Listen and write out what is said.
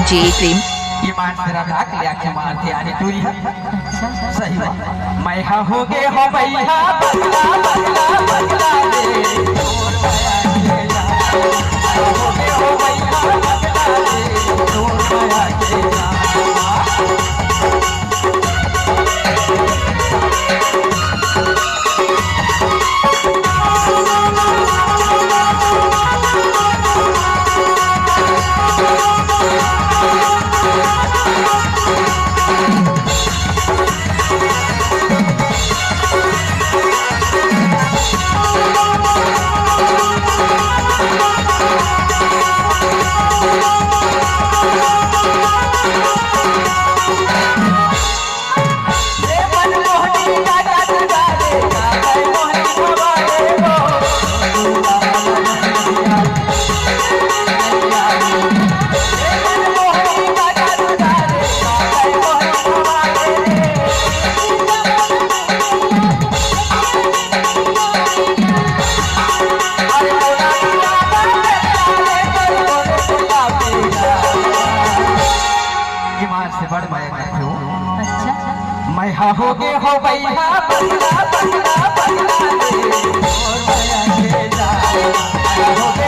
जे प्रेम ईमान तेरा डाक लिया के मारते आने दूरी है सही बात मैं हा हो गए हो भैया बदला बदला बदला दे दूर माया के जा हो गए हो भैया बदला दे दूर माया के जा मैं हा हो गए हो भैया बदला बदला बदला दे और माया के जा हो गए